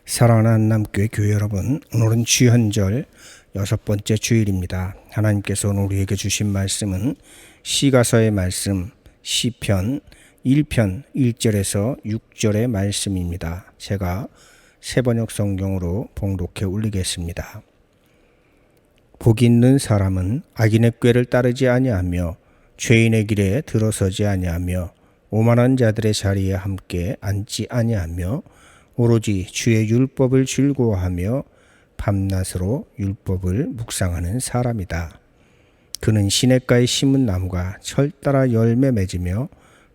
사랑하는 한남교회 교회 여러분, 오늘은 주현절 6번째 주일입니다. 하나님께서 오늘 우리에게 주신 말씀은 시가서의 말씀 시편 1편 1절에서 6절의 말씀입니다. 제가 새번역 성경으로 봉독해 올리겠습니다. 복 있는 사람은 악인의 꾀를 따르지 아니하며 죄인의 길에 들어서지 아니하며 오만한 자들의 자리에 함께 앉지 아니하며 오로지 주의 율법을 즐거워하며 밤낮으로 율법을 묵상하는 사람이다. 그는 시냇가에 심은 나무가 철 따라 열매 맺으며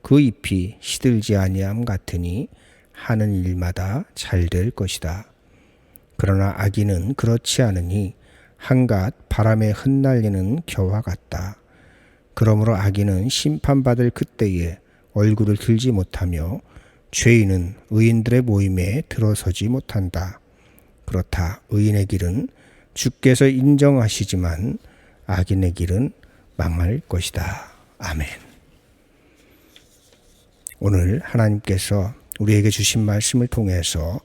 그 잎이 시들지 아니함 같으니 하는 일마다 잘 될 것이다. 그러나 악인은 그렇지 않으니 한갓 바람에 흩날리는 겨와 같다. 그러므로 악인은 심판받을 그때에 얼굴을 들지 못하며 죄인은 의인들의 모임에 들어서지 못한다. 그렇다. 의인의 길은 주께서 인정하시지만 악인의 길은 망할 것이다. 아멘. 오늘 하나님께서 우리에게 주신 말씀을 통해서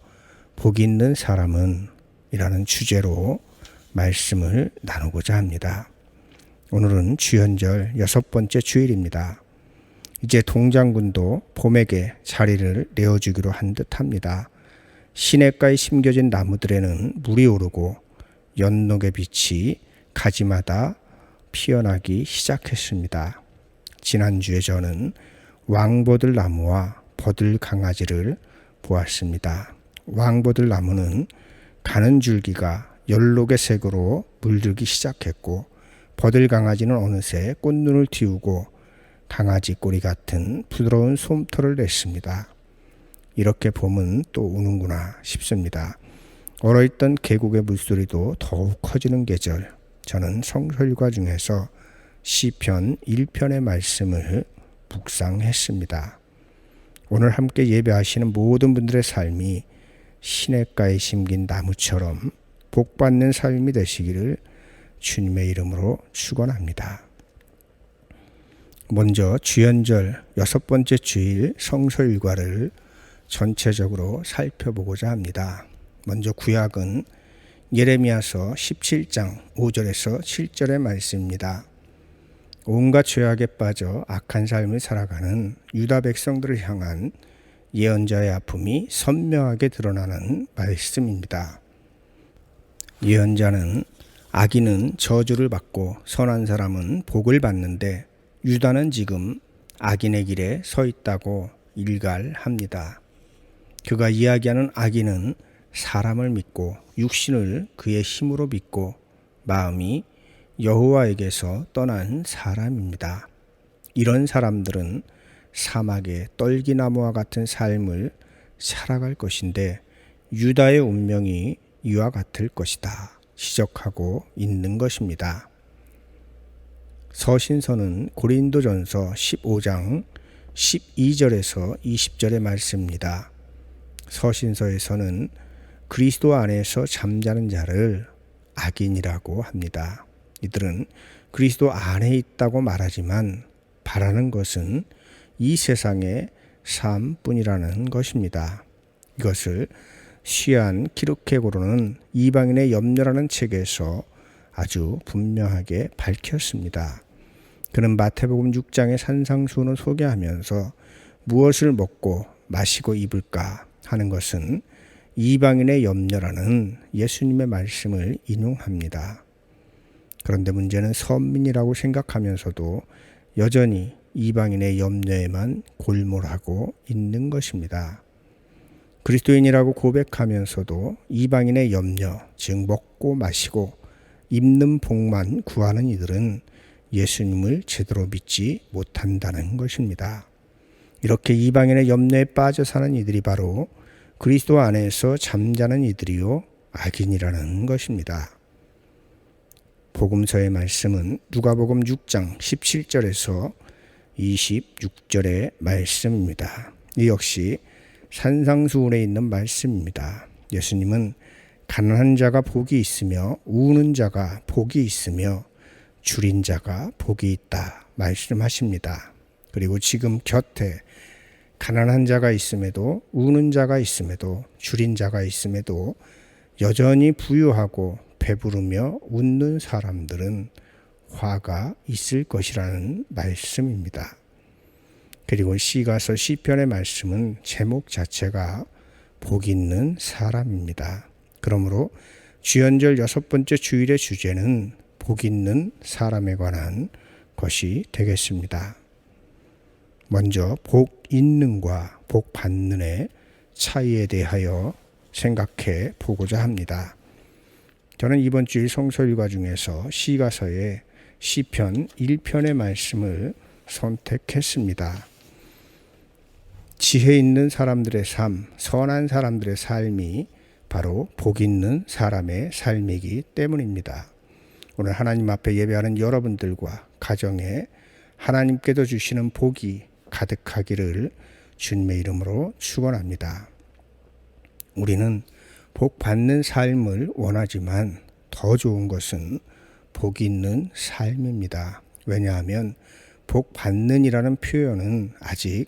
복 있는 사람은 이라는 주제로 말씀을 나누고자 합니다. 오늘은 주현절 6번째 주일입니다. 이제 동장군도 봄에게 자리를 내어주기로 한 듯합니다. 시냇가에 심겨진 나무들에는 물이 오르고 연록의 빛이 가지마다 피어나기 시작했습니다. 지난주에 저는 왕보들 나무와 버들 강아지를 보았습니다. 왕보들 나무는 가는 줄기가 연록의 색으로 물들기 시작했고 버들 강아지는 어느새 꽃눈을 틔우고 강아지 꼬리 같은 부드러운 솜털을 냈습니다. 이렇게 봄은 또 오는구나 싶습니다. 얼어있던 계곡의 물소리도 더욱 커지는 계절. 저는 성설과 중에서 시편 1편의 말씀을 묵상했습니다. 오늘 함께 예배하시는 모든 분들의 삶이 시냇가에 심긴 나무처럼 복받는 삶이 되시기를 주님의 이름으로 축원합니다. 먼저 주현절 6번째 주일 성서 일과를 전체적으로 살펴보고자 합니다. 먼저 구약은 예레미야서 17장 5절에서 7절의 말씀입니다. 온갖 죄악에 빠져 악한 삶을 살아가는 유다 백성들을 향한 예언자의 아픔이 선명하게 드러나는 말씀입니다. 예언자는 악인은 저주를 받고 선한 사람은 복을 받는데 유다는 지금 악인의 길에 서 있다고 일갈합니다. 그가 이야기하는 악인은 사람을 믿고 육신을 그의 힘으로 믿고 마음이 여호와에게서 떠난 사람입니다. 이런 사람들은 사막의 떨기나무와 같은 삶을 살아갈 것인데 유다의 운명이 이와 같을 것이다 지적하고 있는 것입니다. 서신서는 고린도전서 15장 12절에서 20절의 말씀입니다. 서신서에서는 그리스도 안에서 잠자는 자를 악인이라고 합니다. 이들은 그리스도 안에 있다고 말하지만 바라는 것은 이 세상의 삶뿐이라는 것입니다. 이것을 시안 키르케고르는 이방인의 염려라는 책에서 아주 분명하게 밝혔습니다. 그는 마태복음 6장의 산상수훈을 소개하면서 무엇을 먹고 마시고 입을까 하는 것은 이방인의 염려라는 예수님의 말씀을 인용합니다. 그런데 문제는 선민이라고 생각하면서도 여전히 이방인의 염려에만 골몰하고 있는 것입니다. 그리스도인이라고 고백하면서도 이방인의 염려, 즉 먹고 마시고 입는 복만 구하는 이들은 예수님을 제대로 믿지 못한다는 것입니다. 이렇게 이방인의 염려에 빠져 사는 이들이 바로 그리스도 안에서 잠자는 이들이요 악인이라는 것입니다. 복음서의 말씀은 누가복음 6장 17절에서 26절의 말씀입니다. 이 역시 산상수훈에 있는 말씀입니다. 예수님은 가난한 자가 복이 있으며 우는 자가 복이 있으며 줄인 자가 복이 있다 말씀하십니다. 그리고 지금 곁에 가난한 자가 있음에도, 우는 자가 있음에도, 줄인 자가 있음에도 여전히 부유하고 배부르며 웃는 사람들은 화가 있을 것이라는 말씀입니다. 그리고 시가서 시편의 말씀은 제목 자체가 복 있는 사람입니다. 그러므로 주연절 6번째 주일의 주제는 복 있는 사람에 관한 것이 되겠습니다. 먼저 복 있는과 복 받는의 차이에 대하여 생각해 보고자 합니다. 저는 이번 주일 성서일과 중에서 시가서의 시편 1편의 말씀을 선택했습니다. 지혜 있는 사람들의 삶, 선한 사람들의 삶이 바로 복 있는 사람의 삶이기 때문입니다. 오늘 하나님 앞에 예배하는 여러분들과 가정에 하나님께서 주시는 복이 가득하기를 주님의 이름으로 축원합니다. 우리는 복 받는 삶을 원하지만 더 좋은 것은 복 있는 삶입니다. 왜냐하면 복 받는이라는 표현은 아직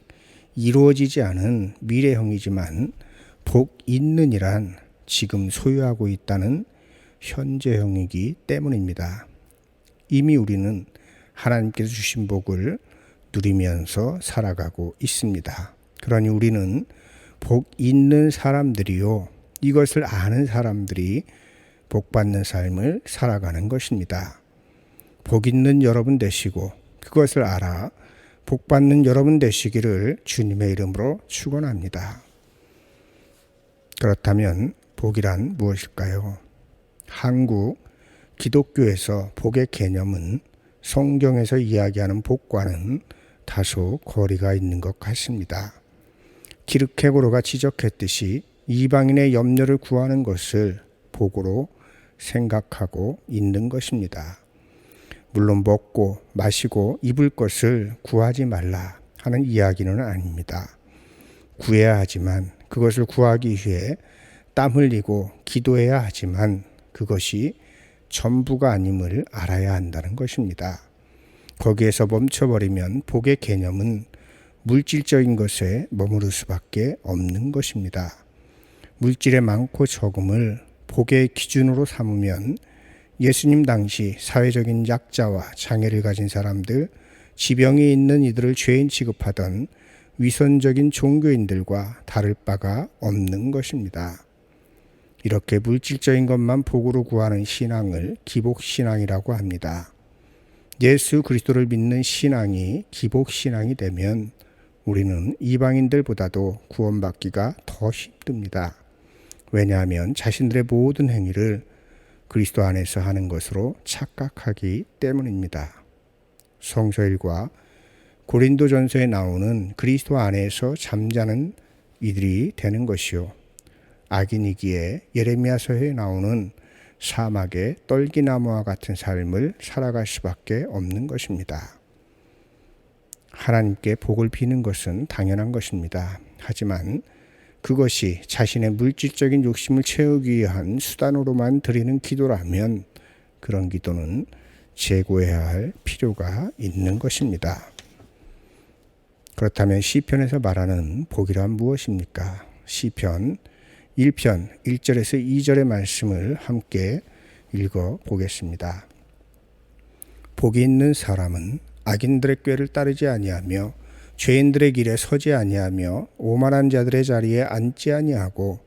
이루어지지 않은 미래형이지만 복 있는이란 지금 소유하고 있다는 현재형이기 때문입니다. 이미 우리는 하나님께서 주신 복을 누리면서 살아가고 있습니다. 그러니 우리는 복 있는 사람들이요, 이것을 아는 사람들이 복 받는 삶을 살아가는 것입니다. 복 있는 여러분 되시고 그것을 알아 복 받는 여러분 되시기를 주님의 이름으로 축원합니다. 그렇다면 복이란 무엇일까요? 한국 기독교에서 복의 개념은 성경에서 이야기하는 복과는 다소 거리가 있는 것 같습니다. 키르케고르가 지적했듯이 이방인의 염려를 구하는 것을 복으로 생각하고 있는 것입니다. 물론 먹고 마시고 입을 것을 구하지 말라 하는 이야기는 아닙니다. 구해야 하지만 그것을 구하기 위해 땀 흘리고 기도해야 하지만 그것이 전부가 아님을 알아야 한다는 것입니다. 거기에서 멈춰버리면 복의 개념은 물질적인 것에 머무를 수밖에 없는 것입니다. 물질의 많고 적음을 복의 기준으로 삼으면 예수님 당시 사회적인 약자와 장애를 가진 사람들, 지병이 있는 이들을 죄인 취급하던 위선적인 종교인들과 다를 바가 없는 것입니다. 이렇게 물질적인 것만 복으로 구하는 신앙을 기복신앙이라고 합니다. 예수 그리스도를 믿는 신앙이 기복신앙이 되면 우리는 이방인들보다도 구원받기가 더 힘듭니다. 왜냐하면 자신들의 모든 행위를 그리스도 안에서 하는 것으로 착각하기 때문입니다. 성서일과 고린도전서에 나오는 그리스도 안에서 잠자는 이들이 되는 것이요, 악인이기에 예레미야서에 나오는 사막의 떨기나무와 같은 삶을 살아갈 수밖에 없는 것입니다. 하나님께 복을 비는 것은 당연한 것입니다. 하지만 그것이 자신의 물질적인 욕심을 채우기 위한 수단으로만 드리는 기도라면 그런 기도는 재고해야 할 필요가 있는 것입니다. 그렇다면 시편에서 말하는 복이란 무엇입니까? 시편 1편 1절에서 2절의 말씀을 함께 읽어보겠습니다. 복이 있는 사람은 악인들의 꾀를 따르지 아니하며 죄인들의 길에 서지 아니하며 오만한 자들의 자리에 앉지 아니하고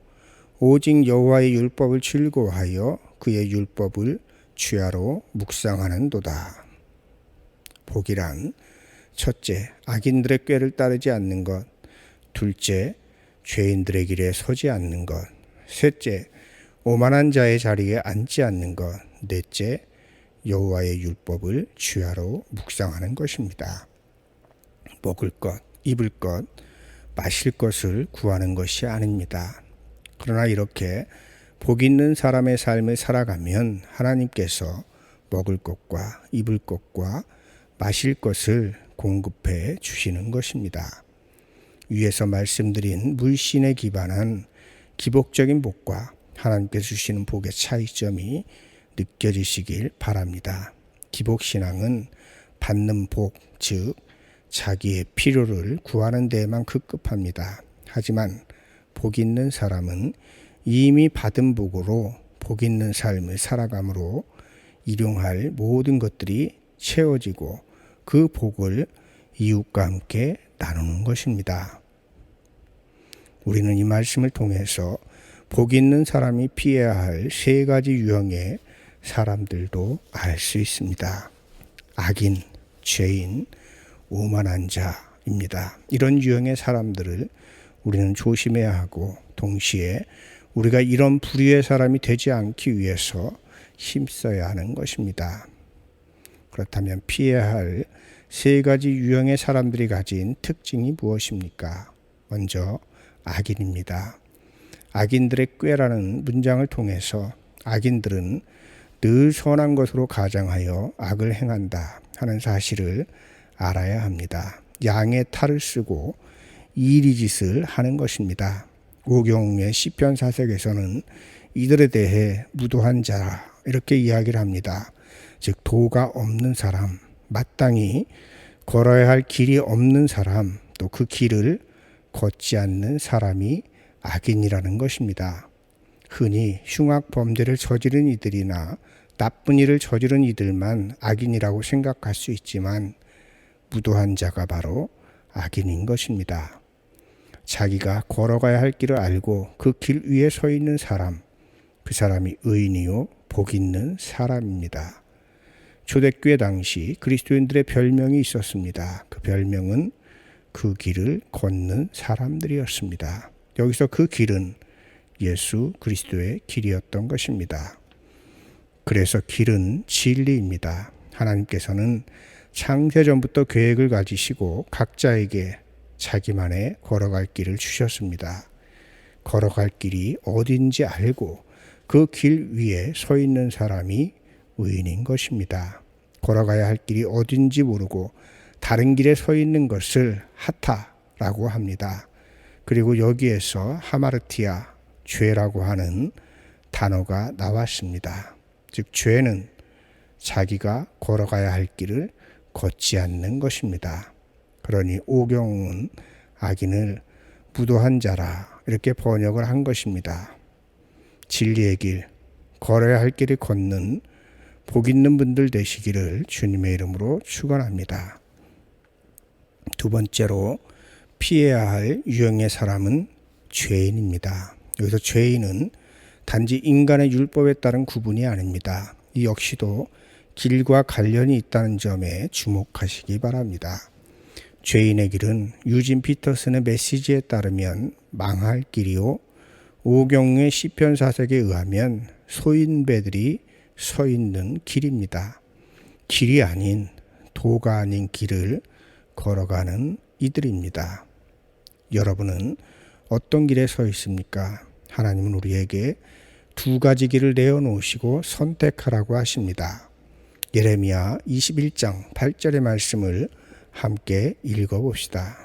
오직 여호와의 율법을 즐거워하여 그의 율법을 주야로 묵상하는도다. 복이란 첫째, 악인들의 꾀를 따르지 않는 것. 둘째, 죄인들의 길에 서지 않는 것. 셋째, 오만한 자의 자리에 앉지 않는 것. 넷째, 여호와의 율법을 주야로 묵상하는 것입니다. 먹을 것, 입을 것, 마실 것을 구하는 것이 아닙니다. 그러나 이렇게 복 있는 사람의 삶을 살아가면 하나님께서 먹을 것과 입을 것과 마실 것을 공급해 주시는 것입니다. 위에서 말씀드린 물신에 기반한 기복적인 복과 하나님께서 주시는 복의 차이점이 느껴지시길 바랍니다. 기복신앙은 받는 복, 즉 자기의 필요를 구하는 데에만 급급합니다. 하지만 복 있는 사람은 이미 받은 복으로 복 있는 삶을 살아감으로 일용할 모든 것들이 채워지고 그 복을 이웃과 함께 나누는 것입니다. 우리는 이 말씀을 통해서 복 있는 사람이 피해야 할 세 가지 유형의 사람들도 알 수 있습니다. 악인, 죄인, 오만한 자입니다. 이런 유형의 사람들을 우리는 조심해야 하고 동시에 우리가 이런 부류의 사람이 되지 않기 위해서 힘써야 하는 것입니다. 그렇다면 피해야 할 세 가지 유형의 사람들이 가진 특징이 무엇입니까? 먼저 악인입니다. 악인들의 꾀라는 문장을 통해서 악인들은 늘 선한 것으로 가장하여 악을 행한다 하는 사실을 알아야 합니다. 양의 탈을 쓰고 이리짓을 하는 것입니다. 오경의 시편 4색에서는 이들에 대해 무도한 자 이렇게 이야기를 합니다. 즉 도가 없는 사람, 마땅히 걸어야 할 길이 없는 사람, 또 그 길을 걷지 않는 사람이 악인이라는 것입니다. 흔히 흉악 범죄를 저지른 이들이나 나쁜 일을 저지른 이들만 악인이라고 생각할 수 있지만 무도한 자가 바로 악인인 것입니다. 자기가 걸어가야 할 길을 알고 그 길 위에 서 있는 사람, 그 사람이 의인이요 복 있는 사람입니다. 초대교회 당시 그리스도인들의 별명이 있었습니다. 그 별명은 그 길을 걷는 사람들이었습니다. 여기서 그 길은 예수 그리스도의 길이었던 것입니다. 그래서 길은 진리입니다. 하나님께서는 창세전부터 계획을 가지시고 각자에게 자기만의 걸어갈 길을 주셨습니다. 걸어갈 길이 어딘지 알고 그 길 위에 서 있는 사람이 의인인 것입니다. 걸어가야 할 길이 어딘지 모르고 다른 길에 서 있는 것을 하타라고 합니다. 그리고 여기에서 하마르티아, 죄라고 하는 단어가 나왔습니다. 즉 죄는 자기가 걸어가야 할 길을 걷지 않는 것입니다. 그러니 오경은 악인을 무도한 자라 이렇게 번역을 한 것입니다. 진리의 길, 걸어야 할 길을 걷는 복 있는 분들 되시기를 주님의 이름으로 축원합니다. 두 번째로 피해야 할 유형의 사람은 죄인입니다. 여기서 죄인은 단지 인간의 율법에 따른 구분이 아닙니다. 이 역시도 길과 관련이 있다는 점에 주목하시기 바랍니다. 죄인의 길은 유진 피터슨의 메시지에 따르면 망할 길이요 오경의 시편 4색에 의하면 소인배들이 서 있는 길입니다. 길이 아닌 도가 아닌 길을 걸어가는 이들입니다. 여러분은 어떤 길에 서 있습니까? 하나님은 우리에게 두 가지 길을 내어놓으시고 선택하라고 하십니다. 예레미야 21장 8절의 말씀을 함께 읽어봅시다.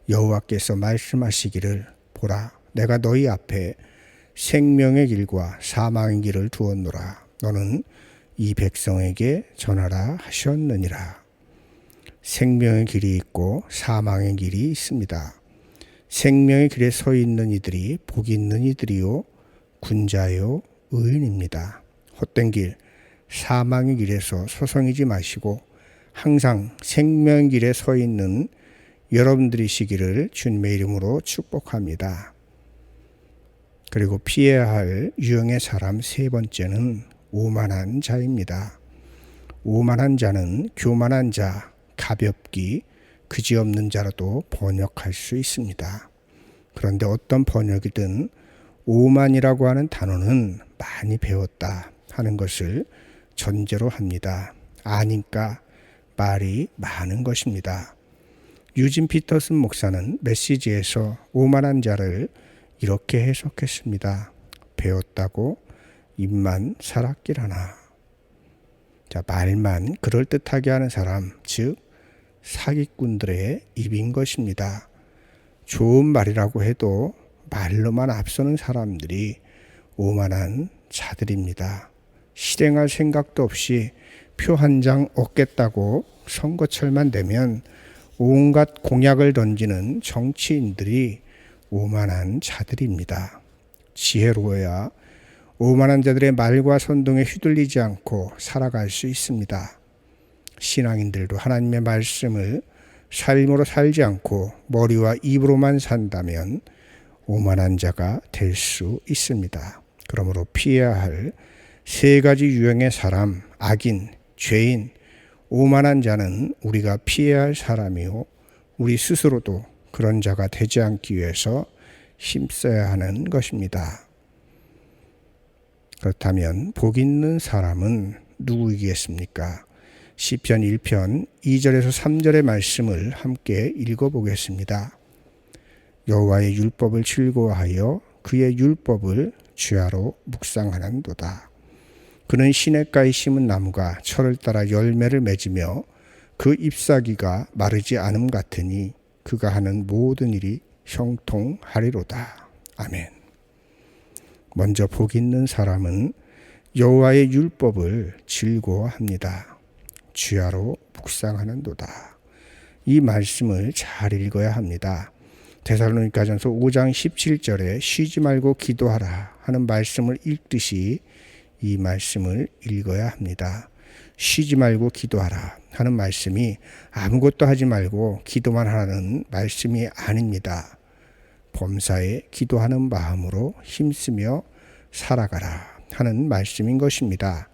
여호와께서 말씀하시기를 보라 내가 너희 앞에 생명의 길과 사망의 길을 두었노라. 너는 이 백성에게 전하라 하셨느니라. 생명의 길이 있고 사망의 길이 있습니다. 생명의 길에 서 있는 이들이 복 있는 이들이요 군자요 의인입니다. 헛된 길, 사망의 길에서 소송이지 마시고 항상 생명의 길에 서 있는 여러분들이시기를 주님의 이름으로 축복합니다. 그리고 피해야 할 유형의 사람 세 번째는 오만한 자입니다. 오만한 자는 교만한 자, 가볍기, 그지없는 자로도 번역할 수 있습니다. 그런데 어떤 번역이든 오만이라고 하는 단어는 많이 배웠다 하는 것을 전제로 합니다. 아니까 말이 많은 것입니다. 유진 피터슨 목사는 메시지에서 오만한 자를 이렇게 해석했습니다. 배웠다고 입만 살았기라나. 자, 말만 그럴듯하게 하는 사람, 즉 사기꾼들의 입인 것입니다. 좋은 말이라고 해도 말로만 앞서는 사람들이 오만한 자들입니다. 실행할 생각도 없이 표 한 장 얻겠다고 선거철만 되면 온갖 공약을 던지는 정치인들이 오만한 자들입니다. 지혜로워야 오만한 자들의 말과 선동에 휘둘리지 않고 살아갈 수 있습니다. 신앙인들도 하나님의 말씀을 삶으로 살지 않고 머리와 입으로만 산다면 오만한 자가 될 수 있습니다. 그러므로 피해야 할 세 가지 유형의 사람, 악인, 죄인, 오만한 자는 우리가 피해야 할 사람이요, 우리 스스로도 그런 자가 되지 않기 위해서 힘써야 하는 것입니다. 그렇다면 복 있는 사람은 누구이겠습니까? 시편 1편 2절에서 3절의 말씀을 함께 읽어보겠습니다. 여호와의 율법을 즐거워하여 그의 율법을 주야로 묵상하는도다. 그는 시냇가에 심은 나무가 철을 따라 열매를 맺으며 그 잎사귀가 마르지 않음 같으니 그가 하는 모든 일이 형통하리로다. 아멘. 먼저 복 있는 사람은 여호와의 율법을 즐거워합니다. 주야로 묵상하는도다. 이 말씀을 잘 읽어야 합니다. 데살로니가전서 5장 17절에 쉬지 말고 기도하라 하는 말씀을 읽듯이 이 말씀을 읽어야 합니다. 쉬지 말고 기도하라 하는 말씀이 아무것도 하지 말고 기도만 하라는 말씀이 아닙니다. 범사에 기도하는 마음으로 힘쓰며 살아가라 하는 말씀인 것입니다.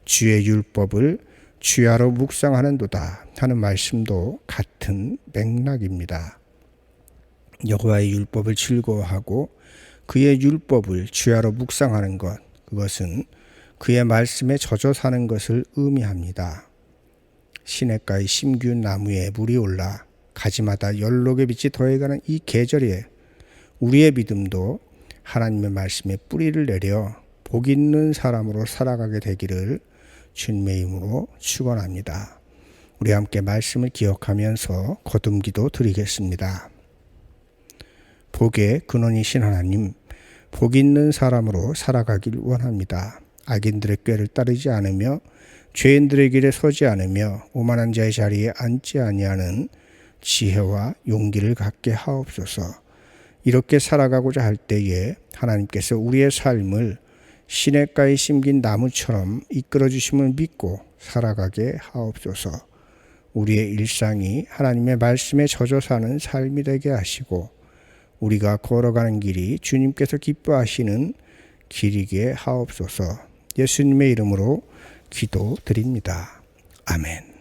주의 율법을 주야로 묵상하는도다 하는 말씀도 같은 맥락입니다. 여호와의 율법을 즐거워하고 그의 율법을 주야로 묵상하는 것, 그것은 그의 말씀에 젖어 사는 것을 의미합니다. 시냇가의 심기운 나무에 물이 올라 가지마다 연록의 빛이 더해가는 이 계절에 우리의 믿음도 하나님의 말씀에 뿌리를 내려 복 있는 사람으로 살아가게 되기를 주님의 이름으로 축원합니다. 우리 함께 말씀을 기억하면서 거듭기도 드리겠습니다. 복의 근원이신 하나님, 복 있는 사람으로 살아가길 원합니다. 악인들의 꾀를 따르지 않으며 죄인들의 길에 서지 않으며 오만한 자의 자리에 앉지 아니하는 지혜와 용기를 갖게 하옵소서. 이렇게 살아가고자 할 때에 하나님께서 우리의 삶을 시냇가에 심긴 나무처럼 이끌어 주심을 믿고 살아가게 하옵소서. 우리의 일상이 하나님의 말씀에 젖어 사는 삶이 되게 하시고 우리가 걸어가는 길이 주님께서 기뻐하시는 길이게 하옵소서. 예수님의 이름으로 기도드립니다. 아멘.